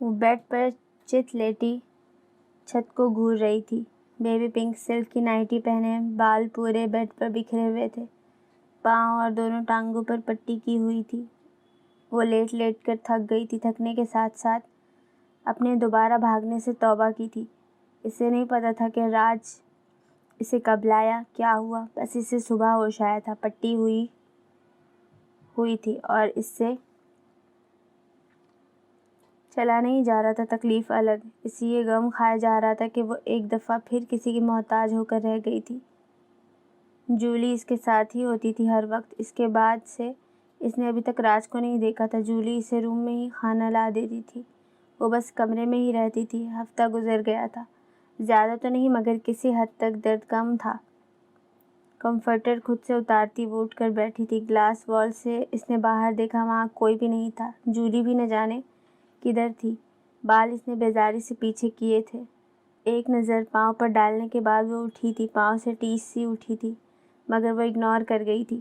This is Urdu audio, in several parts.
وہ بیڈ پر چت لیٹی چھت کو گھور رہی تھی۔ بیبی پنک سلک کی نائٹی پہنے، بال پورے بیڈ پر بکھرے ہوئے تھے، پاؤں اور دونوں ٹانگوں پر پٹی کی ہوئی تھی۔ وہ لیٹ لیٹ کر تھک گئی تھی، تھکنے کے ساتھ ساتھ اپنے دوبارہ بھاگنے سے توبہ کی تھی۔ اسے نہیں پتا تھا کہ راج اسے کب لایا، کیا ہوا، بس اسے صبح ہوش آیا تھا، پٹی ہوئی تھی اور اس سے چلا نہیں جا رہا تھا۔ تکلیف الگ، اسے یہ غم کھائے جا رہا تھا کہ وہ ایک دفعہ پھر کسی کی محتاج ہو کر رہ گئی تھی۔ جولی اس کے ساتھ ہی ہوتی تھی ہر وقت۔ اس کے بعد سے اس نے ابھی تک راج کو نہیں دیکھا تھا۔ جولی اسے روم میں ہی کھانا لا دیتی تھی، وہ بس کمرے میں ہی رہتی تھی۔ ہفتہ گزر گیا تھا، زیادہ تو نہیں مگر کسی حد تک درد کم تھا۔ کمفرٹر خود سے اتارتی وہ اٹھ کر بیٹھی تھی۔ گلاس وال سے اس نے باہر دیکھا، وہاں کوئی بھی نہیں تھا۔ جولی بھی نہ جانے کدھر تھی۔ بال اس نے بیزاری سے پیچھے کیے تھے۔ ایک نظر پاؤں پر ڈالنے کے بعد وہ اٹھی تھی، پاؤں سے ٹیس سی اٹھی تھی مگر وہ اگنور کر گئی تھی۔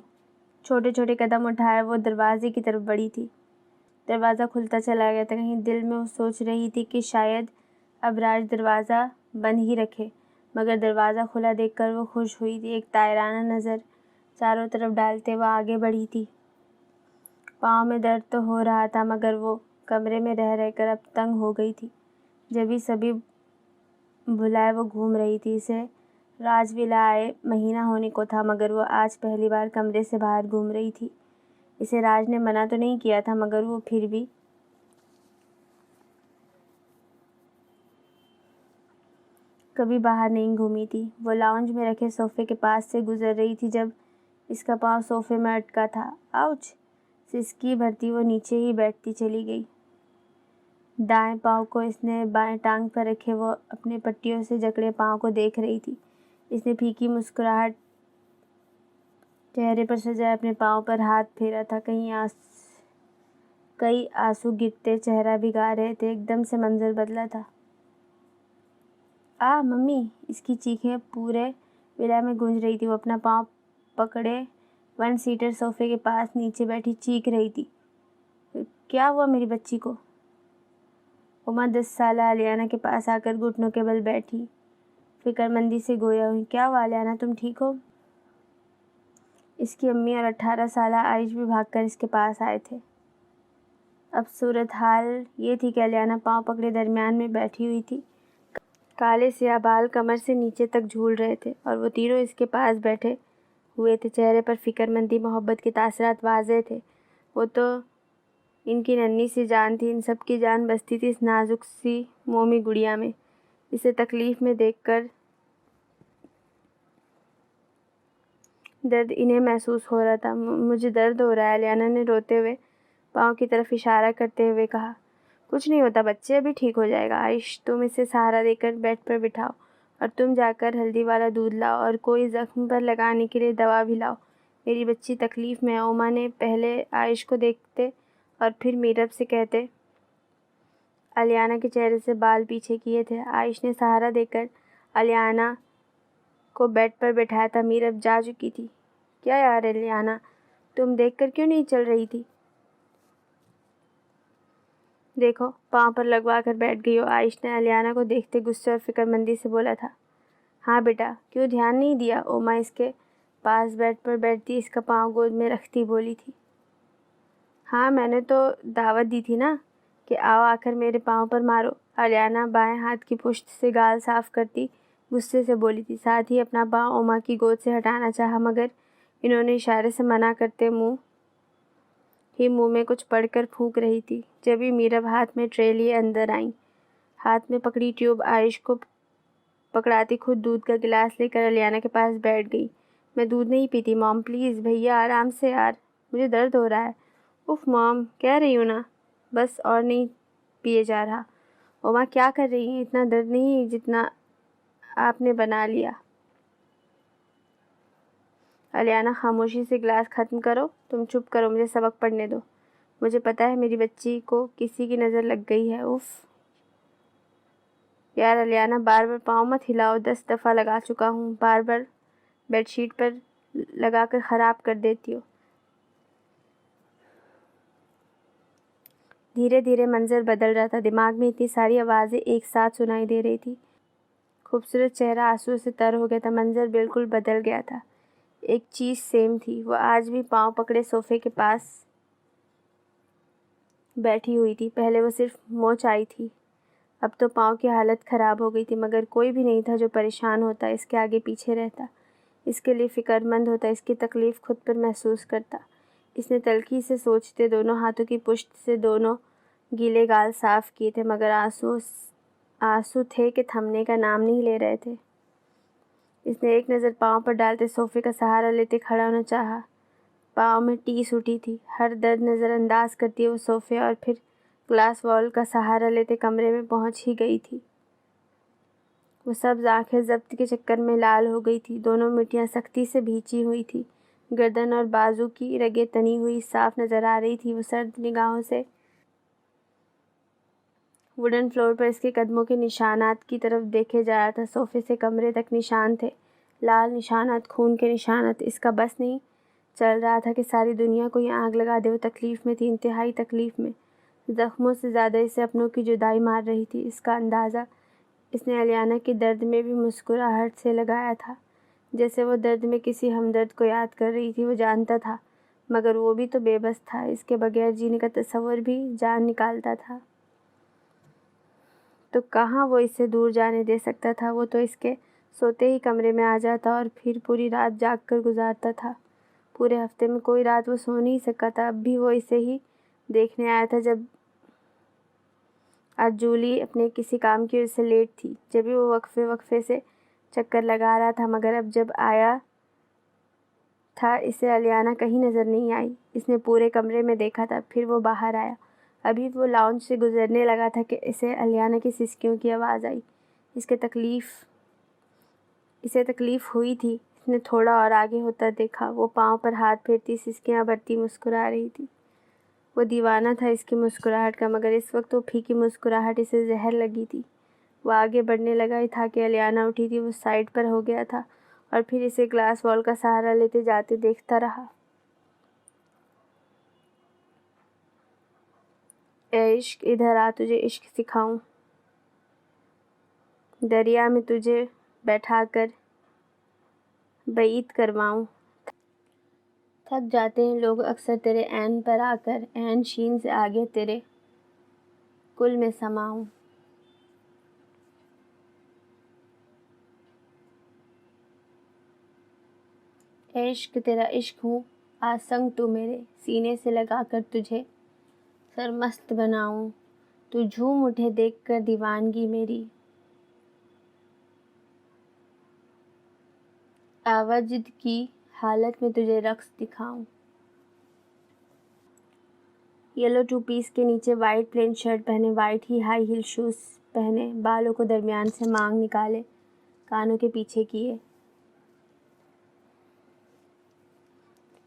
چھوٹے چھوٹے قدم اٹھائے وہ دروازے کی طرف بڑھی تھی۔ دروازہ کھلتا چلا گیا تھا۔ کہیں دل میں وہ سوچ رہی تھی کہ شاید اب راج دروازہ بند ہی رکھے، مگر دروازہ کھلا دیکھ کر وہ خوش ہوئی تھی۔ ایک طائرانہ نظر چاروں طرف ڈالتے وہ آگے بڑھی تھی۔ پاؤں میں درد تو ہو رہا تھا مگر وہ کمرے میں رہ کر اب تنگ ہو گئی تھی۔ جبھی سبھی بھلائے وہ گھوم رہی تھی۔ اسے راج ولا آئے مہینہ ہونے کو تھا مگر وہ آج پہلی بار کمرے سے باہر گھوم رہی تھی۔ اسے راج نے منع تو نہیں کیا تھا مگر وہ پھر بھی کبھی باہر نہیں گھومی تھی۔ وہ لاؤنج میں رکھے صوفے کے پاس سے گزر رہی تھی جب اس کا پاؤں صوفے میں اٹکا تھا۔ آؤچ! سسکی بھرتی وہ نیچے ہی بیٹھتی چلی گئی۔ دائیں پاؤں کو اس نے بائیں ٹانگ پر رکھے وہ اپنے پٹیوں سے جکڑے پاؤں کو دیکھ رہی تھی۔ اس نے پھیکی مسکراہٹ چہرے پر سجائے اپنے پاؤں پر ہاتھ پھیرا تھا، کئی آنسو گرتے چہرہ بھگا رہے تھے۔ ایک دم سے منظر بدلا تھا۔ ممی! اس کی چیخیں پورے ولا میں گونج رہی تھی۔ وہ اپنا پاؤں پکڑے ون سیٹر صوفے کے پاس نیچے بیٹھی چیخ رہی تھی، کیا ہوا میری بچی کو؟ اما 10 سالہ الیانا کے پاس آ کر گھٹنوں کے بل بیٹھی، فکر مندی سے گویا ہوئی۔ کیا ہوا الیانا، تم ٹھیک ہو؟ اس کی امی اور 18 سالہ عائش بھی بھاگ کر اس کے پاس آئے تھے۔ اب صورتحال یہ تھی کہ الیانا پاؤں پکڑے درمیان میں بیٹھی ہوئی تھی۔ کالے سیاہ بال کمر سے نیچے تک جھول رہے تھے اور وہ تینوں اس کے پاس بیٹھے ہوئے تھے۔ چہرے پر فکر مندی، محبت کے تاثرات واضح تھے۔ وہ تو ان کی ننھی سی جان تھی، ان سب کی جان بستی تھی اس نازک سی مومی گڑیا میں۔ اسے تکلیف میں دیکھ کر درد انہیں محسوس ہو رہا تھا۔ مجھے درد ہو رہا ہے، الیانا نے روتے ہوئے پاؤں کی طرف اشارہ کرتے ہوئے کہا۔ کچھ نہیں ہوتا بچے، ابھی ٹھیک ہو جائے گا۔ عائش، تم اسے سہارا دے کر بیڈ پر بٹھاؤ اور تم جا کر ہلدی والا دودھ لاؤ اور کوئی زخم پر لگانے کے لیے دوا بھی لاؤ۔ میری بچی تکلیف میں ہے۔ اوما نے پہلے عائش کو دیکھتے اور پھر میرب سے کہتے الیانا کے چہرے سے بال پیچھے کیے تھے۔ عائش نے سہارا دے کر الیانا کو بیڈ پر بٹھایا تھا۔ میرب جا چکی تھی۔ کیا یار الیانا، تم دیکھ کر کیوں نہیں چل رہی تھی؟ دیکھو، پاؤں پر لگوا کر بیٹھ گئی ہو، عائش نے الیانا کو دیکھتے غصے اور فکر مندی سے بولا تھا۔ ہاں بیٹا، کیوں دھیان نہیں دیا؟ اوما اس کے پاس بیڈ پر بیٹھتی اس کا پاؤں گود میں رکھتی بولی تھی۔ ہاں، میں نے تو دعوت دی تھی نا کہ آؤ آ کر میرے پاؤں پر مارو، الیانا بائیں ہاتھ کی پشت سے گال صاف کرتی غصے سے بولی تھی۔ ساتھ ہی اپنا پاؤں اوما کی گود سے ہٹانا چاہا مگر انہوں نے اشارے سے منع کرتے منہ میں کچھ پڑھ کر پھونک رہی تھی۔ جبھی میرب ہاتھ میں ٹرے لیے اندر آئیں، ہاتھ میں پکڑی ٹیوب عائش کو پکڑاتی خود دودھ کا گلاس لے کر الیانا کے پاس بیٹھ گئی۔ میں دودھ نہیں پیتی مام، پلیز بھیا آرام سے یار، مجھے درد ہو رہا ہے۔ اف مام، کہہ رہی ہوں نا، بس اور نہیں پیے جا رہا۔ اوما کیا کر رہی ہیں؟ اتنا درد نہیں جتنا آپ نے بنا لیا۔ الیانا خاموشی سے گلاس ختم کرو، تم چپ کرو، مجھے سبق پڑھنے دو۔ مجھے پتا ہے میری بچی کو کسی کی نظر لگ گئی ہے۔ اف یار الیانا، بار بار پاؤں مت ہلاؤ، 10 دفعہ لگا چکا ہوں، بار بار بیڈ شیٹ پر لگا کر خراب کر دیتی ہو۔ دھیرے دھیرے منظر بدل رہا تھا، دماغ میں اتنی ساری آوازیں ایک ساتھ سنائی دے رہی تھی۔ خوبصورت چہرہ آنسو سے تر ہو گیا تھا، منظر بالکل بدل گیا تھا۔ ایک چیز سیم تھی، وہ آج بھی پاؤں پکڑے صوفے کے پاس بیٹھی ہوئی تھی۔ پہلے وہ صرف موچ آئی تھی، اب تو پاؤں کی حالت خراب ہو گئی تھی، مگر کوئی بھی نہیں تھا جو پریشان ہوتا، اس کے آگے پیچھے رہتا، اس کے لیے فکر مند ہوتا، اس کی تکلیف خود پر محسوس کرتا۔ اس نے تلخی سے سوچتے دونوں ہاتھوں کی پشت سے دونوں گیلے گال صاف کیے تھے، مگر آنسو تھے کہ تھمنے کا نام نہیں لے رہے تھے۔ اس نے ایک نظر پاؤں پر ڈالتے صوفے کا سہارا لیتے کھڑا ہونا چاہا۔ پاؤں میں ٹیس اٹھی تھی، ہر درد نظر انداز کرتی وہ صوفے اور پھر گلاس وال کا سہارا لیتے کمرے میں پہنچ ہی گئی تھی۔ وہ سبز آنکھیں ضبط کے چکر میں لال ہو گئی تھی، دونوں مٹیاں سختی سے بھینچی ہوئی تھی، گردن اور بازو کی رگیں تنی ہوئی صاف نظر آ رہی تھی۔ وہ سرد نگاہوں سے ووڈن فلور پر اس کے قدموں کے نشانات کی طرف دیکھے جا رہا تھا۔ صوفے سے کمرے تک نشان تھے، لال نشانات، خون کے نشانات۔ اس کا بس نہیں چل رہا تھا کہ ساری دنیا کو یہ آگ لگا دے۔ وہ تکلیف میں تھی، انتہائی تکلیف میں۔ زخموں سے زیادہ اسے اپنوں کی جدائی مار رہی تھی۔ اس کا اندازہ اس نے الیانا کے درد میں بھی مسکراہٹ سے لگایا تھا، جیسے وہ درد میں کسی ہمدرد کو یاد کر رہی تھی۔ وہ جانتا تھا، مگر وہ بھی تو بے بس تھا، اس کے بغیر جینے کا تصور بھی جان نکالتا تھا۔ تو کہاں وہ اسے دور جانے دے سکتا تھا؟ وہ تو اس کے سوتے ہی کمرے میں آ جاتا اور پھر پوری رات جاگ کر گزارتا تھا۔ پورے ہفتے میں کوئی رات وہ سو نہیں سکا تھا۔ اب بھی وہ اسے ہی دیکھنے آیا تھا۔ جب آج جولی اپنے کسی کام کی وجہ سے لیٹ تھی، جب بھی وہ وقفے وقفے سے چکر لگا رہا تھا، مگر اب جب آیا تھا اسے الیانا کہیں نظر نہیں آئی۔ اس نے پورے کمرے میں دیکھا تھا، پھر وہ باہر آیا۔ ابھی وہ لاؤنج سے گزرنے لگا تھا کہ اسے الیانا کی سسکیوں کی آواز آئی۔ اسے تکلیف ہوئی تھی۔ اس نے تھوڑا اور آگے ہوتا دیکھا، وہ پاؤں پر ہاتھ پھیرتی، سسکیاں بھرتی مسکرا رہی تھی۔ وہ دیوانہ تھا اس کی مسکراہٹ کا، مگر اس وقت وہ پھیکی مسکراہٹ اسے زہر لگی تھی۔ وہ آگے بڑھنے لگا ہی تھا کہ الیانا اٹھی تھی۔ وہ سائڈ پر ہو گیا تھا اور پھر اسے گلاس وال کا سہارا لیتے جاتے دیکھتا رہا۔ اے عشق، ادھر آ، تجھے عشق سکھاؤں، دریا میں تجھے بیٹھا کر بیعت کرواؤں۔ تھک جاتے ہیں لوگ اکثر تیرے عین پر آ کر، عین شین سے آگے تیرے کل میں سماؤں۔ اے عشق، تیرا عشق ہوں، آ سنگ تو میرے، سینے سے لگا کر تجھے سرمست بناؤں۔ تو جھوم اٹھے دیکھ کر دیوانگی میری، آوجد کی حالت میں تجھے رقص دکھاؤں۔ یلو ٹو پیس کے نیچے وائٹ پلین شرٹ پہنے، وائٹ ہی ہائی ہیل شوز پہنے، بالوں کو درمیان سے مانگ نکالے، کانوں کے پیچھے کیے،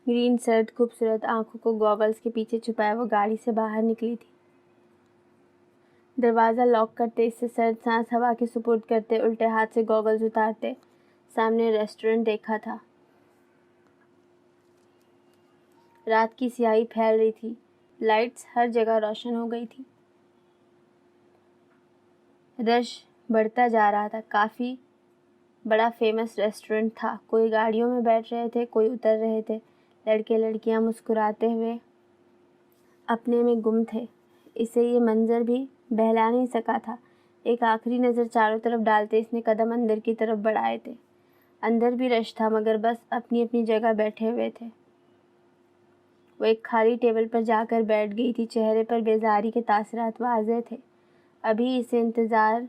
گرین سرد خوبصورت آنکھوں کو گوگلز کے پیچھے چھپائے وہ گاڑی سے باہر نکلی تھی۔ دروازہ لاک کرتے، اس سے سرد سانس ہوا کے سپرد کرتے، الٹے ہاتھ سے گوگلز اتارتے، سامنے ریسٹورنٹ دیکھا تھا۔ رات کی سیاہی پھیل رہی تھی، لائٹس ہر جگہ روشن ہو گئی تھی۔ رش بڑھتا جا رہا تھا، کافی بڑا فیمس ریسٹورنٹ تھا۔ کوئی گاڑیوں میں بیٹھ رہے تھے، کوئی اتر رہے تھے، لڑکے لڑکیاں مسکراتے ہوئے اپنے میں گم تھے۔ اسے یہ منظر بھی بہلا نہیں سکا تھا۔ ایک آخری نظر چاروں طرف ڈالتے اس نے قدم اندر کی طرف بڑھائے تھے۔ اندر بھی رش تھا، مگر بس اپنی اپنی جگہ بیٹھے ہوئے تھے۔ وہ ایک خالی ٹیبل پر جا کر بیٹھ گئی تھی، چہرے پر بیزاری کے تاثرات واضح تھے۔ ابھی اسے انتظار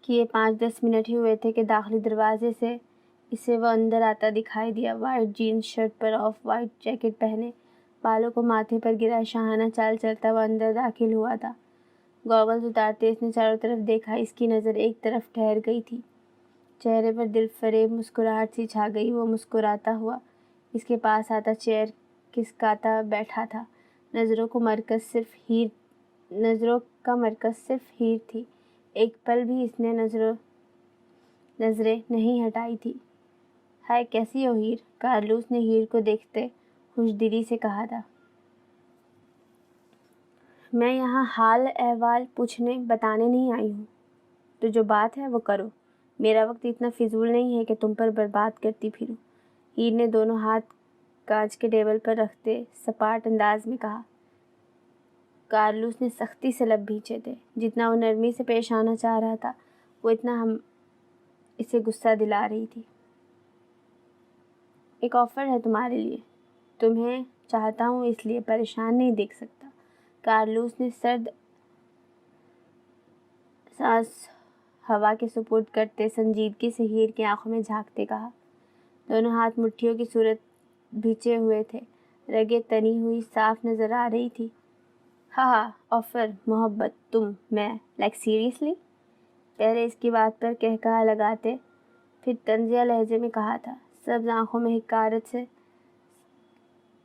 کیے 5-10 منٹ ہی ہوئے تھے کہ داخلی دروازے سے اسے وہ اندر آتا دکھائی دیا۔ وائٹ جینز شرٹ پر آف وائٹ جیکٹ پہنے، بالوں کو ماتھے پر گرائے شاہانہ چال چلتا وہ اندر داخل ہوا تھا۔ گوگلز اتارتے اس نے چاروں طرف دیکھا، اس کی نظر ایک طرف ٹھہر گئی تھی، چہرے پر دل فریب مسکراہٹ سی چھا گئی۔ وہ مسکراتا ہوا اس کے پاس آتا چیئر کھسکاتا بیٹھا تھا، نظروں کا مرکز صرف ہیر تھی۔ ایک پل بھی اس نے نظریں نہیں ہٹائی تھی۔ ہائے کیسی ہو ہیر، کارلوس نے ہیر کو دیکھتے خوش دلی سے کہا تھا۔ میں یہاں حال احوال پوچھنے بتانے نہیں آئی ہوں، تو جو بات ہے وہ کرو۔ میرا وقت اتنا فضول نہیں ہے کہ تم پر برباد کرتی پھروں۔ ہیر نے دونوں ہاتھ کانچ کے ٹیبل پر رکھتے سپاٹ انداز میں کہا۔ کارلوس نے سختی سے لب بھینچے تھے۔ جتنا وہ نرمی سے پیش آنا چاہ رہا تھا وہ اتنا ہم اسے غصہ دلا رہی تھی۔ ایک آفر ہے تمہارے لیے، تمہیں چاہتا ہوں اس لیے پریشان نہیں دیکھ سکتا۔ کارلوس نے سرد سانس ہوا کے سپرد کرتے سنجیدگی سے ہیر کی آنکھوں میں جھانکتے کہا۔ دونوں ہاتھ مٹھیوں کی صورت بھیچے ہوئے تھے، رگیں تنی ہوئی صاف نظر آ رہی تھی۔ ہاں آفر، محبت، تم، میں، لائک سیریسلی؟ پہلے اس کی بات پر کہکہا لگاتے پھر طنزیہ لہجے میں کہا تھا۔ سبز آنکھوں میں حقارت سے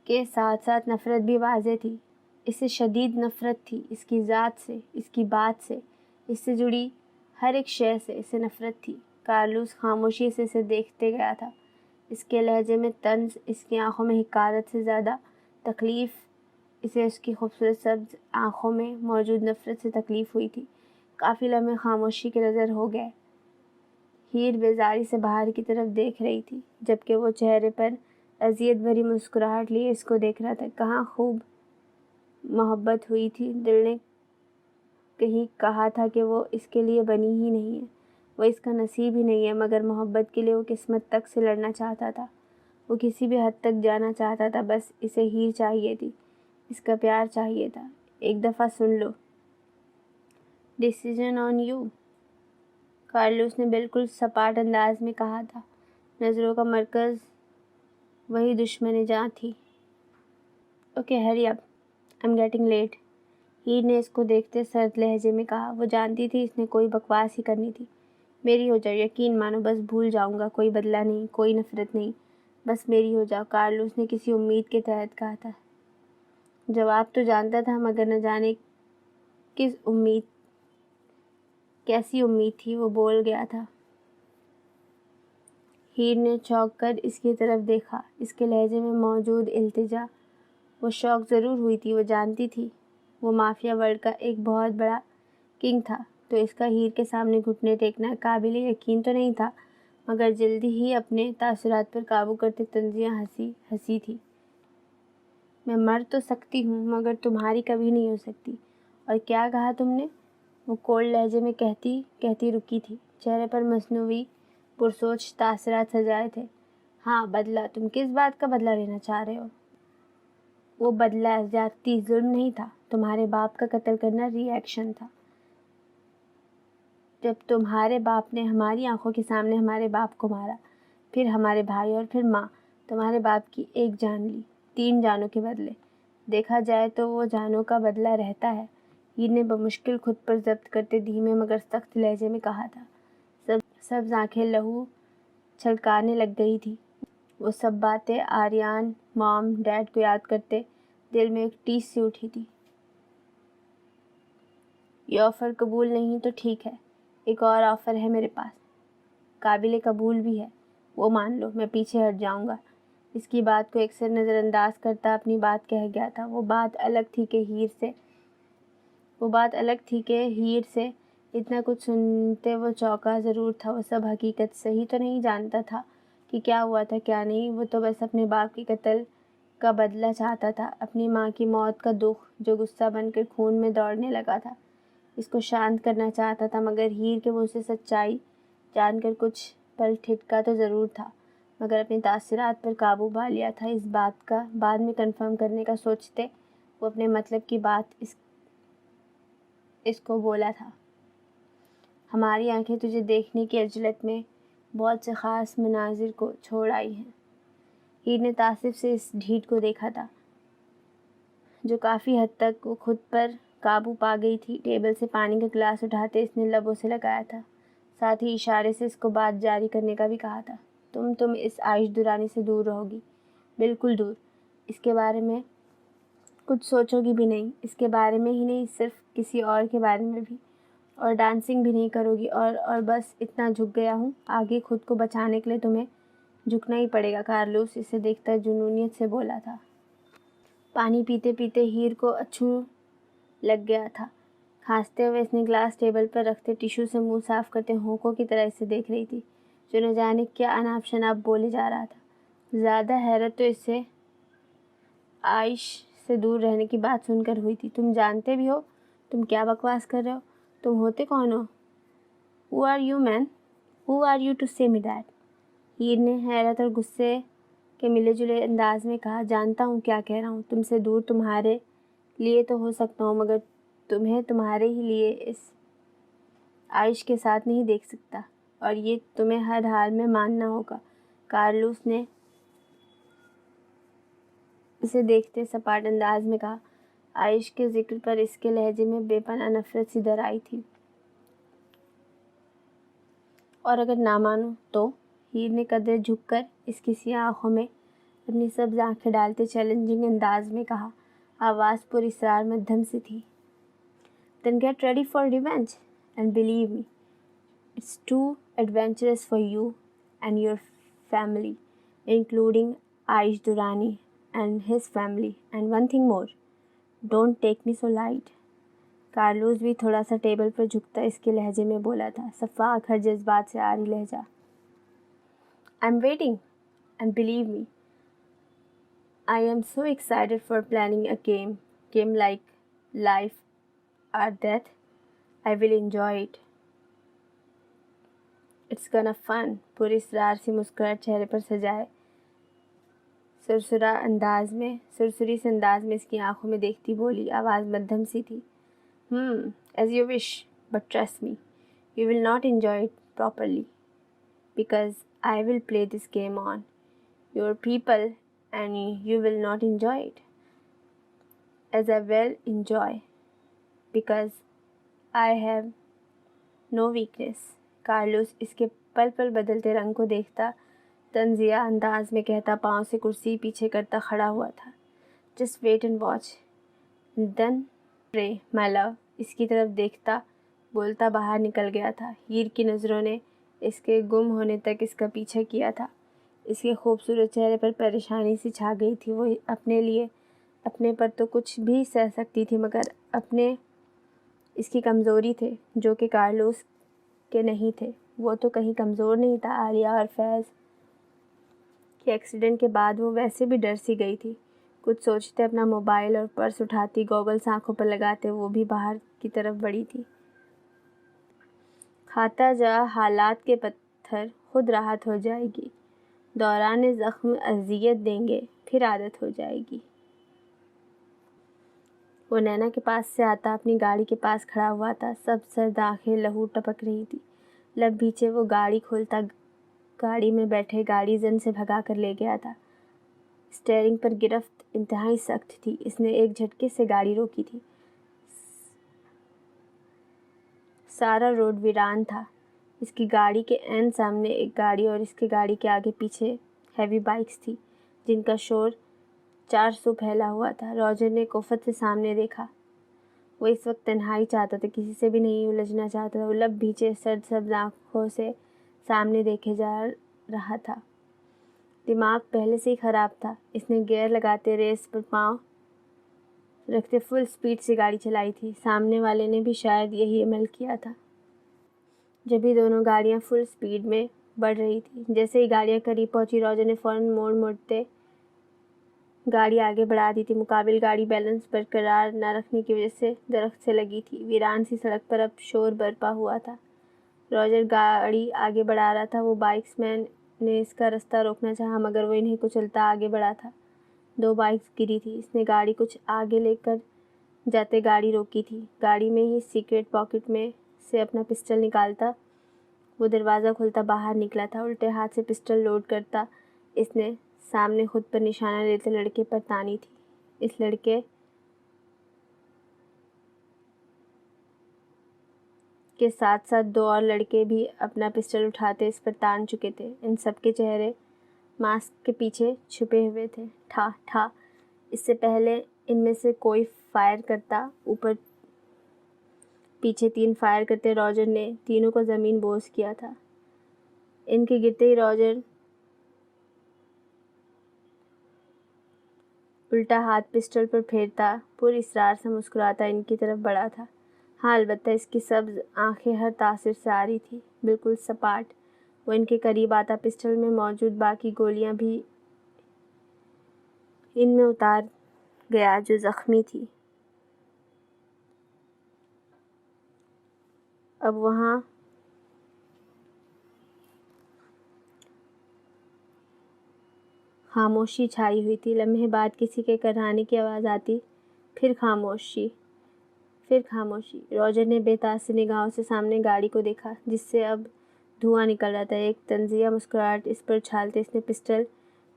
کے ساتھ ساتھ نفرت بھی واضح تھی۔ اس سے شدید نفرت تھی، اس کی ذات سے، اس کی بات سے، اس سے جڑی ہر ایک شے سے اسے نفرت تھی۔ کارلوس خاموشی سے اسے دیکھتے گیا تھا۔ اس کے لہجے میں طنز، اس کی آنکھوں میں حقارت سے زیادہ تکلیف اسے اس کی خوبصورت سبز آنکھوں میں موجود نفرت سے تکلیف ہوئی تھی۔ کافی لمحے خاموشی کے نظر ہو گئے۔ ہیر بیزاری سے باہر کی طرف دیکھ رہی تھی، جبکہ وہ چہرے پر اذیت بھری مسکراہٹ لیے اس کو دیکھ رہا تھا۔ کہاں خوب محبت ہوئی تھی، دل نے کہیں کہا تھا کہ وہ اس کے لیے بنی ہی نہیں ہے، وہ اس کا نصیب ہی نہیں ہے، مگر محبت کے لیے وہ قسمت تک سے لڑنا چاہتا تھا، وہ کسی بھی حد تک جانا چاہتا تھا۔ بس اسے ہیر چاہیے تھی، اس کا پیار چاہیے تھا۔ ایک دفعہ سن لو۔ ڈیسیژن آن یو، کارلوس نے بالکل سپاٹ انداز میں کہا تھا۔ نظروں کا مرکز وہی دشمن جاں تھی۔ Okay hurry up, I am getting late, ہیر نے اس کو دیکھتے سرد لہجے میں کہا۔ وہ جانتی تھی اس نے کوئی بکواس ہی کرنی تھی۔ میری ہو جاؤ، یقین مانو، بس بھول جاؤں گا، کوئی بدلہ نہیں، کوئی نفرت نہیں، بس میری ہو جاؤ، کارلوس نے کسی امید کے تحت کہا تھا۔ جواب تو جانتا تھا، مگر نہ جانے کیسی امید تھی، وہ بول گیا تھا۔ ہیر نے چونک کر اس کی طرف دیکھا، اس کے لہجے میں موجود التجا۔ وہ شوق ضرور ہوئی تھی، وہ جانتی تھی وہ مافیا ورلڈ کا ایک بہت بڑا کنگ تھا، تو اس کا ہیر کے سامنے گھٹنے ٹیکنا قابل یقین تو نہیں تھا، مگر جلدی ہی اپنے تاثرات پر قابو کرتے طنزیہ ہنسی تھی۔ میں مر تو سکتی ہوں، مگر تمہاری کبھی نہیں ہو سکتی۔ اور کیا کہا تم نے؟ وہ کولڈ لہجے میں کہتی رکی تھی، چہرے پر مصنوعی پرسوچ تاثرات سجائے تھے۔ ہاں بدلہ، تم کس بات کا بدلہ لینا چاہ رہے ہو؟ وہ بدلہ زیادتی، ظلم نہیں تھا، تمہارے باپ کا قتل کرنا ری ایکشن تھا۔ جب تمہارے باپ نے ہماری آنکھوں کے سامنے ہمارے باپ کو مارا، پھر ہمارے بھائی اور پھر ماں، تمہارے باپ کی ایک جان لی، 3 جانوں کے بدلے۔ دیکھا جائے تو وہ جانوں کا بدلہ رہتا ہے، ہیر نے بمشکل خود پر ضبط کرتے دھیمے مگر سخت لہجے میں کہا تھا۔ سبز آنکھیں لہو چھلکانے لگ گئی تھی۔ وہ سب باتیں آریان، مام، ڈیڈ کو یاد کرتے دل میں ایک ٹیس سی اٹھی تھی۔ یہ آفر قبول نہیں تو ٹھیک ہے، ایک اور آفر ہے میرے پاس، قابل قبول بھی ہے، وہ مان لو، میں پیچھے ہٹ جاؤں گا۔ اس کی بات کو اکثر نظر انداز کرتا اپنی بات کہہ گیا تھا۔ وہ بات الگ تھی کہ ہیر سے اتنا کچھ سنتے وہ چونکا ضرور تھا۔ وہ سب حقیقت صحیح تو نہیں جانتا تھا کہ کیا ہوا تھا کیا نہیں، وہ تو بس اپنے باپ کے قتل کا بدلہ چاہتا تھا، اپنی ماں کی موت کا دکھ جو غصہ بن کر خون میں دوڑنے لگا تھا، اس کو شانت کرنا چاہتا تھا۔ مگر ہیر کے منہ سے سچائی جان کر کچھ پل ٹھٹکا تو ضرور تھا، مگر اپنے تاثرات پر قابو پا لیا تھا۔ اس بات کا بعد میں کنفرم کرنے کا سوچتے وہ اپنے مطلب کی بات اس کو بولا تھا۔ ہماری آنکھیں تجھے دیکھنے کی عجلت میں بہت سے خاص مناظر کو چھوڑ آئی ہیں۔ ہیر نے تعصب سے اس ڈھیٹ کو دیکھا تھا، جو کافی حد تک وہ خود پر قابو پا گئی تھی۔ ٹیبل سے پانی کا گلاس اٹھاتے اس نے لبوں سے لگایا تھا، ساتھ ہی اشارے سے اس کو بات جاری کرنے کا بھی کہا تھا۔ تم اس عائش دورانی سے دور رہو گی، بالکل دور، اس کے بارے میں کچھ سوچو گی بھی نہیں، اس کے بارے میں ہی نہیں، صرف کسی اور کے بارے میں بھی، اور ڈانسنگ بھی نہیں کرو گی، اور بس اتنا جھک گیا ہوں، آگے خود کو بچانے کے لیے تمہیں جھکنا ہی پڑے گا۔ کارلوس اسے دیکھتا جنونیت سے بولا تھا۔ پانی پیتے پیتے ہیر کو اچھو لگ گیا تھا۔ کھانستے ہوئے اس نے گلاس ٹیبل پر رکھتے ٹیشو سے منہ صاف کرتے ہونکوں کی طرح اسے دیکھ رہی تھی، جو نہ جانے کیا اناپ شناپ بولے جا رہا تھا۔ زیادہ حیرت تو اس سے عائش سے دور رہنے کی بات سن کر ہوئی تھی۔ تم جانتے بھی ہو تم کیا بکواس کر رہے ہو؟ تم ہوتے کون ہو؟ Who are you, man? Who are you to say me that? ہیر نے حیرت اور غصے کے ملے جلے انداز میں کہا، جانتا ہوں کیا کہہ رہا ہوں، تم سے دور تمہارے لیے تو ہو سکتا ہوں، مگر تمہیں تمہارے ہی لیے اس عائش کے ساتھ نہیں دیکھ سکتا، اور یہ تمہیں ہر حال میں ماننا ہوگا۔ کارلوس نے اسے دیکھتے سپاٹ انداز میں کہا۔ عائش کے ذکر پر اس کے لہجے میں بے پناہ نفرت سی در آئی تھی۔ اور اگر نہ مانوں تو؟ ہیر نے قدرے جھک کر اس کی سیاہ آنکھوں میں اپنی سبز آنکھیں ڈالتے چیلنجنگ انداز میں کہا، آواز پر اصرار مدھم سی تھی۔ Then get ready for revenge, and believe me, it's too adventurous for you and your family, including Aish Durrani and his family. And one thing more, don't take me so light. Carlos بھی تھوڑا سا ٹیبل پر جھکتا اس کے لہجے میں بولا تھا، صفاق ہر جذبات سے عاری لہجہ۔ I'm waiting, and believe me, I am so excited for planning a game like life or death. I will enjoy it. It's gonna fun. پوری اصرار سی مسکراہٹ چہرے پر سجائے سرسری سے انداز میں اس کی آنکھوں میں دیکھتی بولی، آواز مدھم سی تھی۔ As you wish, but trust me, you will not enjoy it properly, because I will play this game on your people and you will not enjoy it as I will enjoy, because I have no weakness. Carlos اس کے پل پل بدلتے رنگ کو دیکھتا طنزیہ انداز میں کہتا، پاؤں سے کرسی پیچھے کرتا کھڑا ہوا تھا۔ Just wait and watch, then pray, my love. اس کی طرف دیکھتا بولتا باہر نکل گیا تھا۔ ہیر کی نظروں نے اس کے گم ہونے تک اس کا پیچھا کیا تھا۔ اس کے خوبصورت چہرے پر پریشانی سی چھا گئی تھی۔ وہ اپنے پر تو کچھ بھی سہ سکتی تھی، مگر اپنے اس کی کمزوری تھے جو کہ کارلوس کے نہیں تھے۔ وہ تو کہیں کمزور نہیں تھا۔ عالیہ اور فیض کے ایکسیڈنٹ کے بعد وہ ویسے بھی ڈر سی گئی تھی۔ کچھ سوچتے اپنا موبائل اور پرس اٹھاتی، گوگلز آنکھوں پر لگاتے وہ بھی باہر کی طرف بڑھی تھی۔ کھاتا جا، حالات کے پتھر خود راحت ہو جائے گی، دوران زخم اذیت دیں گے، پھر عادت ہو جائے گی۔ وہ نینا کے پاس سے آتا اپنی گاڑی کے پاس کھڑا ہوا تھا۔ سب سرد آنکھیں لہو ٹپک رہی تھی۔ لب بھیچے وہ گاڑی کھولتا گاڑی میں بیٹھے گاڑی زن سے بھگا کر لے گیا تھا۔ اسٹیئرنگ پر گرفت انتہائی سخت تھی۔ اس نے ایک جھٹکے سے گاڑی روکی تھی۔ سارا روڈ ویران تھا۔ اس کی گاڑی کے عین سامنے ایک گاڑی اور اس کی گاڑی کے آگے پیچھے ہیوی بائکس تھی، جن کا شور 400 پھیلا ہوا تھا۔ روجر نے کوفت سے سامنے دیکھا۔ وہ اس وقت تنہائی چاہتا تھا، کسی سے بھی نہیں الجھنا چاہتا تھا۔ وہ لب بھیچے سرد سبز آنکھوں سے سامنے دیکھے جا رہا تھا۔ دماغ پہلے سے ہی خراب تھا۔ اس نے گیئر لگاتے ریس پر پاؤں رکھتے فل سپیڈ سے گاڑی چلائی تھی۔ سامنے والے نے بھی شاید یہی عمل کیا تھا۔ جب ہی دونوں گاڑیاں فل سپیڈ میں بڑھ رہی تھی۔ جیسے ہی گاڑیاں قریب پہنچی، روجر نے فوراً موڑتے گاڑی آگے بڑھا دی تھی۔ مقابل گاڑی بیلنس برقرار نہ رکھنے کی وجہ سے درخت سے لگی تھی۔ ویران سی سڑک پر اب شور برپا ہوا تھا۔ روجر گاڑی آگے بڑھا رہا تھا۔ وہ بائکس مین نے اس کا رستہ روکنا چاہا، مگر وہ انہیں کچلتا آگے بڑھا تھا۔ 2 بائکس گری تھی۔ اس نے گاڑی کچھ آگے لے کر جاتے گاڑی روکی تھی۔ گاڑی میں ہی سیکرٹ پاکٹ میں سے اپنا پسٹل نکالتا وہ دروازہ کھولتا باہر نکلا تھا۔ الٹے ہاتھ سے پسٹل لوڈ کرتا اس نے سامنے خود پر نشانہ لیتے لڑکے پر تانی تھی۔ اس لڑکے کے ساتھ ساتھ 2 اور لڑکے بھی اپنا پسٹل اٹھاتے اس پر تان چکے تھے۔ ان سب کے چہرے ماسک کے پیچھے چھپے ہوئے تھے۔ ٹھا ٹھا۔ اس سے پہلے ان میں سے کوئی فائر کرتا، اوپر پیچھے 3 فائر کرتے روجر نے تینوں کو زمین بوس کیا تھا۔ ان کے گرتے ہی روجر الٹا ہاتھ پسٹل پر پھیرتا پر اصرار سے مسکراتا ان کی طرف بڑھا تھا۔ ہاں البتہ اس کی سبز آنکھیں ہر تاثر سے آ رہی تھی، بالکل سپاٹ۔ وہ ان کے قریب آتا پسٹل میں موجود باقی گولیاں بھی ان میں اتار گیا جو زخمی تھی۔ اب وہاں خاموشی چھائی ہوئی تھی۔ لمحے بعد کسی کے کرہانے کی آواز آتی، پھر خاموشی، پھر خاموشی۔ روجر نے بے تاثر نگاہوں سے سامنے گاڑی کو دیکھا جس سے اب دھواں نکل رہا تھا۔ ایک طنزیہ مسکراہٹ اس پر اچھالتے اس نے پسٹل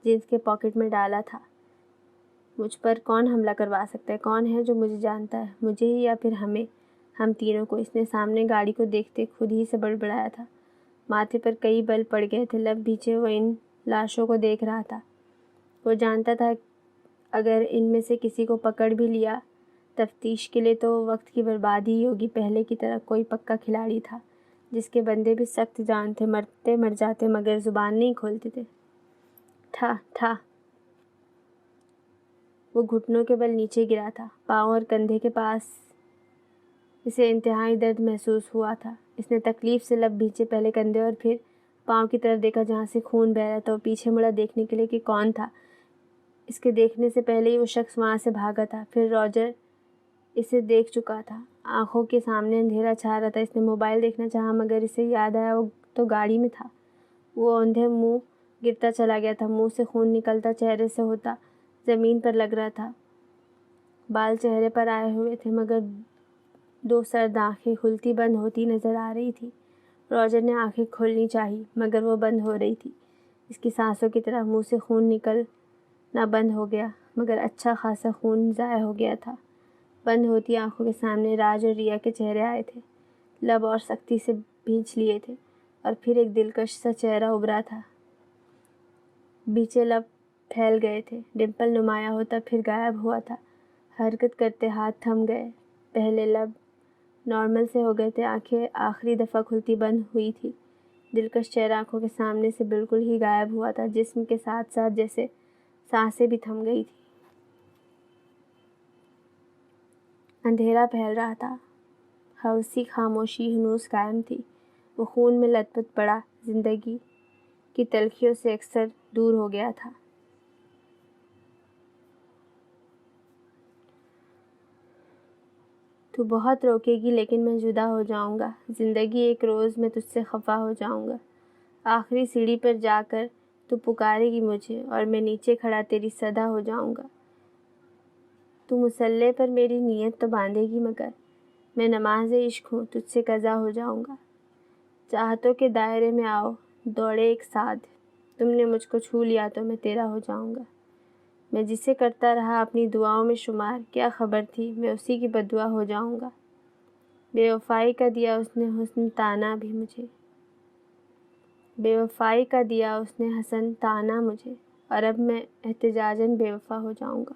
جینس کے پاکٹ میں ڈالا تھا۔ مجھ پر کون حملہ کروا سکتا ہے؟ کون ہے جو مجھے جانتا ہے؟ مجھے ہی یا پھر ہمیں، ہم تینوں کو؟ اس نے سامنے گاڑی کو دیکھتے خود ہی سے بڑبڑایا تھا۔ ماتھے پر کئی بل پڑ گئے تھے، لب بھیچے وہ ان لاشوں کو دیکھ رہا تھا۔ وہ جانتا تھا اگر ان میں سے کسی کو پکڑ بھی لیا تفتیش کے لیے تو وقت کی بربادی ہی ہوگی۔ پہلے کی طرح کوئی پکا کھلاڑی تھا جس کے بندے بھی سخت جان تھے، مرتے مر جاتے مگر زبان نہیں کھولتے تھے۔ ٹھا ٹھا۔ وہ گھٹنوں کے بل نیچے گرا تھا، پاؤں اور کندھے کے پاس اسے انتہائی درد محسوس ہوا تھا۔ اس نے تکلیف سے لب بھیچے، پہلے کندھے اور پھر پاؤں کی طرف دیکھا جہاں سے خون بہہ رہا تھا۔ وہ پیچھے مڑا دیکھنے کے لیے کہ کون تھا۔ اس کے دیکھنے سے پہلے ہی وہ شخص وہاں سے بھاگا تھا، پھر روجر اسے دیکھ چکا تھا۔ آنکھوں کے سامنے اندھیرا چھا رہا تھا۔ اس نے موبائل دیکھنا چاہا مگر اسے یاد آیا وہ تو گاڑی میں تھا۔ وہ اوندھے منہ گرتا چلا گیا تھا، منہ سے خون نکلتا چہرے سے ہوتا زمین پر لگ رہا تھا۔ بال چہرے پر آئے ہوئے تھے مگر دو سرد آنکھیں کھلتی بند ہوتی نظر آ رہی تھی۔ روجر نے آنکھیں کھولنی چاہی مگر وہ بند ہو رہی تھی۔ اس کی سانسوں کی طرح منہ سے خون نکلنا بند ہو گیا مگر اچھا خاصا خون ضائع ہو گیا تھا۔ بند ہوتی آنکھوں کے سامنے راج اور ریا کے چہرے آئے تھے، لب اور سختی سے بھینچ لیے تھے اور پھر ایک دلکش سا چہرہ ابھرا تھا۔ بیچے لب پھیل گئے تھے، ڈمپل نمایاں ہوتا پھر غائب ہوا تھا۔ حرکت کرتے ہاتھ تھم گئے، پہلے لب نارمل سے ہو گئے تھے، آنکھیں آخری دفعہ کھلتی بند ہوئی تھی۔ دلکش چہرہ آنکھوں کے سامنے سے بالکل ہی غائب ہوا تھا، جسم کے ساتھ ساتھ جیسے سانسیں بھی تھم گئی تھی۔ اندھیرا پھیل رہا تھا، حوثی خاموشی ہنوز قائم تھی۔ وہ خون میں لت پت پڑا زندگی کی تلخیوں سے اکثر دور ہو گیا تھا۔ تو بہت روکے گی لیکن میں جدا ہو جاؤں گا زندگی، ایک روز میں تجھ سے خفا ہو جاؤں گا۔ آخری سیڑھی پر جا کر تو پکارے گی مجھے اور میں نیچے کھڑا تیری صدا ہو جاؤں گا۔ تو مصلے پر میری نیت تو باندھے گی مگر میں نماز عشق ہوں، تجھ سے قضا ہو جاؤں گا۔ چاہتوں کے دائرے میں آؤ دوڑے ایک ساتھ، تم نے مجھ کو چھو لیا تو میں تیرا ہو جاؤں گا۔ میں جسے کرتا رہا اپنی دعاؤں میں شمار، کیا خبر تھی میں اسی کی بددعا ہو جاؤں گا۔ بے وفائی کا دیا اس نے حسن تانا بھی مجھے، بے وفائی کا دیا اس نے حسن تانا مجھے، اور اب میں احتجاجاً بے وفا ہو جاؤں گا۔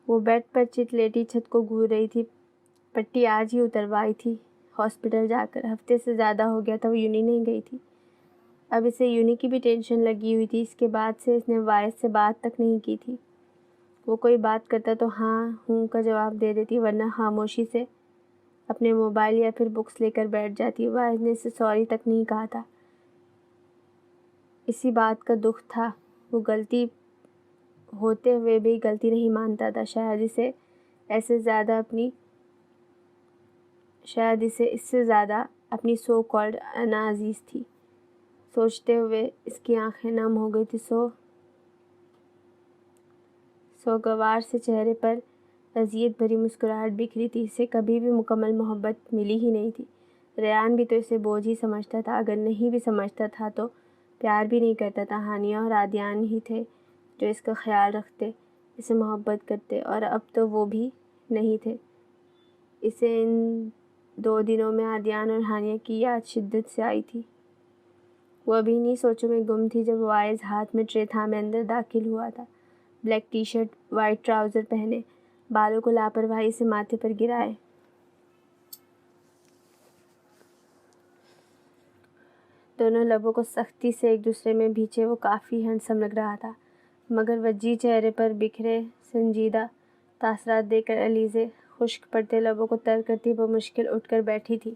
وہ بیڈ پر چت لیٹی چھت کو گھور رہی تھی۔ پٹی آج ہی اتروائی تھی ہاسپٹل جا کر، ہفتے سے زیادہ ہو گیا تھا وہ یونی نہیں گئی تھی۔ اب اسے یونی کی بھی ٹینشن لگی ہوئی تھی۔ اس کے بعد سے اس نے وائس سے بات تک نہیں کی تھی۔ وہ کوئی بات کرتا تو ہاں ہوں کا جواب دے دیتی ورنہ خاموشی سے اپنے موبائل یا پھر بکس لے کر بیٹھ جاتی۔ وائس نے اسے سوری تک نہیں کہا تھا، اسی بات کا دکھ تھا۔ وہ غلطی ہوتے ہوئے بھی غلطی نہیں مانتا تھا۔ شاید اسے اس سے زیادہ اپنی سو کالڈ انا عزیز تھی۔ سوچتے ہوئے اس کی آنکھیں نم ہو گئی تھی۔ سوگوار سے چہرے پر اذیت بھری مسکراہٹ بکھری تھی۔ اسے کبھی بھی مکمل محبت ملی ہی نہیں تھی۔ ریان بھی تو اسے بوجھ ہی سمجھتا تھا، اگر نہیں بھی سمجھتا تھا تو پیار بھی نہیں کرتا تھا۔ ہانیہ اور عادیان ہی تھے جو اس کا خیال رکھتے، اسے محبت کرتے، اور اب تو وہ بھی نہیں تھے۔ اسے ان 2 دنوں میں عادیان اور ہانیہ کی یاد شدت سے آئی تھی۔ وہ ابھی انہی سوچوں میں گم تھی جب وائز ہاتھ میں ٹرے تھامے اندر داخل ہوا تھا، black tea shirt white trouser پہنے، بالوں کو لاپرواہی سے ماتھے پر گرائے۔ دونوں لبوں کو سختی سے ایک دوسرے میں بھینچے وہ کافی ہینڈسم لگ رہا تھا، مگر وجیح چہرے پر بکھرے سنجیدہ تاثرات دیکھ کر الیزے خشک پڑتے لبوں کو تر کرتی بمشکل اٹھ کر بیٹھی تھی۔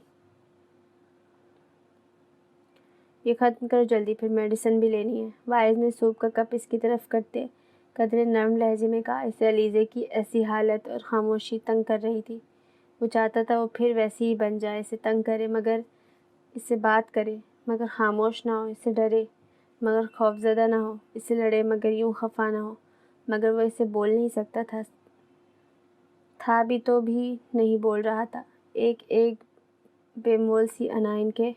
یہ ختم کرو جلدی، پھر میڈیسن بھی لینی ہے، وائز نے سوپ کا کپ اس کی طرف کرتے قدرے نرم لہجے میں کہا۔ اسے الیزے کی ایسی حالت اور خاموشی تنگ کر رہی تھی۔ وہ چاہتا تھا وہ پھر ویسی ہی بن جائے، اسے تنگ کرے مگر اس سے بات کرے مگر خاموش نہ ہو، اسے ڈرے مگر خوفزدہ نہ ہو، اسے لڑے مگر یوں خفا نہ ہو، مگر وہ اسے بول نہیں سکتا تھا بھی تو بھی نہیں بول رہا تھا۔ ایک بے مول سی انا ان کے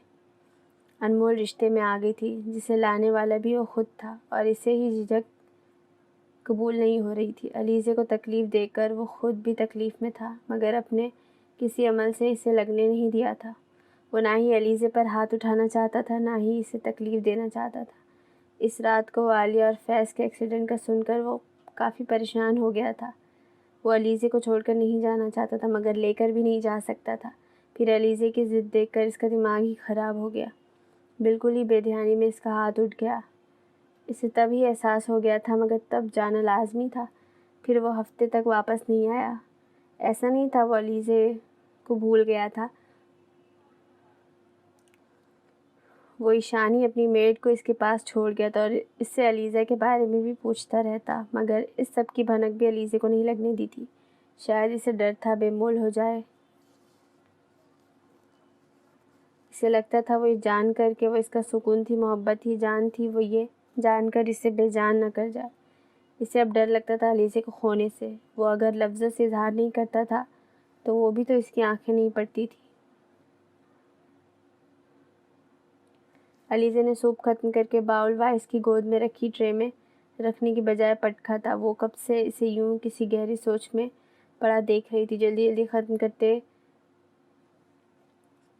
انمول رشتے میں آ گئی تھی جسے لانے والا بھی وہ خود تھا، اور اسے ہی جھجک قبول نہیں ہو رہی تھی۔ الیزے کو تکلیف دے کر وہ خود بھی تکلیف میں تھا، مگر اپنے کسی عمل سے اسے لگنے نہیں دیا تھا۔ وہ نہ ہی الیزے پر ہاتھ اٹھانا چاہتا تھا، نہ ہی اسے تکلیف دینا چاہتا تھا۔ اس رات کو عالیہ اور فیض کے ایکسیڈنٹ کا سن کر وہ کافی پریشان ہو گیا تھا۔ وہ الیزے کو چھوڑ کر نہیں جانا چاہتا تھا مگر لے کر بھی نہیں جا سکتا تھا۔ پھر الیزے کی ضد دیکھ کر اس کا دماغ ہی خراب ہو گیا۔ بالکل ہی بے دھیانی میں اس کا ہاتھ اٹھ گیا۔ اسے تب ہی احساس ہو گیا تھا مگر تب جانا لازمی تھا۔ پھر وہ ہفتے تک واپس نہیں آیا۔ ایسا نہیں تھا وہ الیزے کو بھول گیا تھا، وہ ایشانی اپنی میڈ کو اس کے پاس چھوڑ گیا تھا اور اس سے الیزہ کے بارے میں بھی پوچھتا رہتا، مگر اس سب کی بھنک بھی الیزے کو نہیں لگنے دی تھی۔ شاید اسے ڈر تھا بے مول ہو جائے۔ اسے لگتا تھا وہ یہ جان کر کہ وہ اس کا سکون تھی، محبت ہی جان تھی، وہ یہ جان کر اسے بے جان نہ کر جائے۔ اسے اب ڈر لگتا تھا الیزے کو کھونے سے۔ وہ اگر لفظوں سے اظہار نہیں کرتا تھا تو وہ بھی تو اس کی آنکھیں نہیں پڑتی تھی۔ الیزے نے سوپ ختم کر کے باؤل وائس کی گود میں رکھی ٹرے میں رکھنے کی بجائے پٹکا تھا۔ وہ کب سے اسے یوں کسی گہری سوچ میں پڑا دیکھ رہی تھی۔ جلدی جلدی ختم کرتے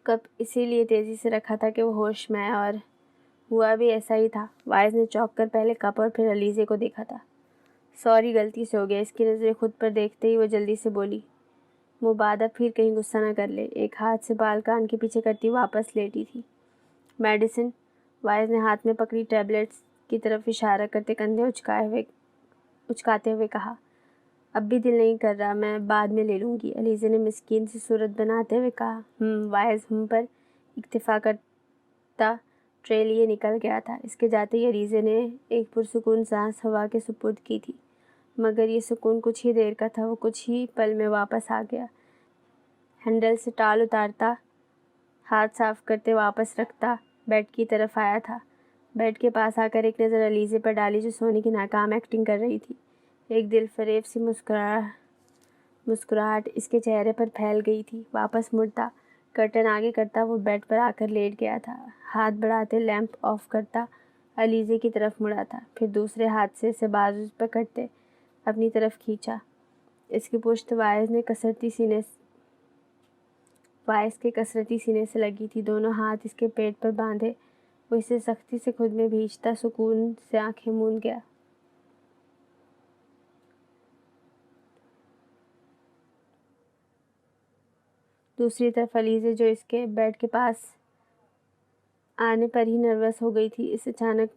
کپ اسی لیے تیزی سے رکھا تھا کہ وہ ہوش میں آئے، اور ہوا بھی ایسا ہی تھا۔ وائز نے چونک کر پہلے کپ اور پھر الیزے کو دیکھا تھا۔ سوری، غلطی سے ہو گیا۔ اس کی نظریں خود پر دیکھتے ہی وہ جلدی سے بولی، مبادہ پھر کہیں غصہ نہ کر لے۔ ایک ہاتھ سے بال کان کے پیچھے کرتی واپس لیٹی تھی۔ میڈیسن، وائز نے ہاتھ میں پکڑی ٹیبلٹس کی طرف اشارہ کرتے کندھے اچکاتے ہوئے کہا۔ اب بھی دل نہیں کر رہا، میں بعد میں لے لوں گی، الیزے نے مسکین سی صورت بناتے ہوئے کہا۔ وائز پر اکتفا کرتا ٹرے لیے نکل گیا تھا۔ اس کے جاتے ہی الیزے نے ایک پرسکون سانس ہوا کے سپرد کی تھی، مگر یہ سکون کچھ ہی دیر کا تھا۔ وہ کچھ ہی پل میں واپس آ گیا۔ ہینڈل سے ٹال اتارتا، ہاتھ صاف کرتے واپس رکھتا بیڈ کی طرف آیا تھا۔ بیڈ کے پاس آ کر ایک نظر الیزے پر ڈالی جو سونے کی ناکام ایکٹنگ کر رہی تھی۔ ایک دل فریب سی مسکراہٹ اس کے چہرے پر پھیل گئی تھی۔ واپس مڑتا، کرٹن آگے کرتا وہ بیڈ پر آ کر لیٹ گیا تھا۔ ہاتھ بڑھاتے لیمپ آف کرتا الیزے کی طرف مڑا تھا، پھر دوسرے ہاتھ سے اسے بازو پکڑتے اپنی طرف کھینچا۔ اس کی پشت وائز کے کسرتی سینے سے لگی تھی۔ دونوں ہاتھ اس کے پیٹ پر باندھے وہ اسے سختی سے خود میں بھینچتا سکون سے آنکھیں موند گیا۔ دوسری طرف الیزے جو اس کے بیڈ کے پاس آنے پر ہی نروس ہو گئی تھی، اس اچانک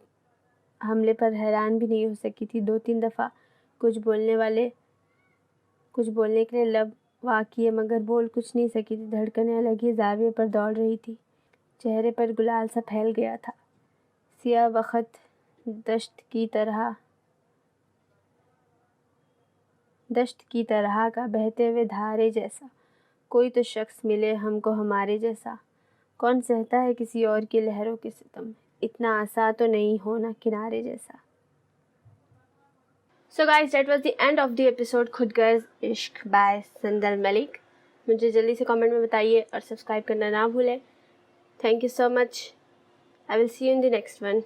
حملے پر حیران بھی نہیں ہو سکی تھی۔ 2-3 دفعہ کچھ بولنے کے لیے لب وا کیے مگر بول کچھ نہیں سکی تھی۔ دھڑکنیں الگ ہی زاویے پر دوڑ رہی تھی۔ چہرے پر گلال سا پھیل گیا تھا، سیاہ بخت دشت کی طرح کا بہتے ہوئے دھارے جیسا۔ کوئی تو شخص ملے ہم کو ہمارے جیسا۔ کون سہتا ہے کسی اور کی لہروں کے ستم، اتنا آسان تو نہیں ہونا کنارے جیسا۔ So guys, that was the end of the episode خود غرض عشق by سندل ملک۔ مجھے جلدی سے کامنٹ میں بتائیے اور سبسکرائب کرنا نہ بھولیں۔ Thank you so much. I will see you in the next one.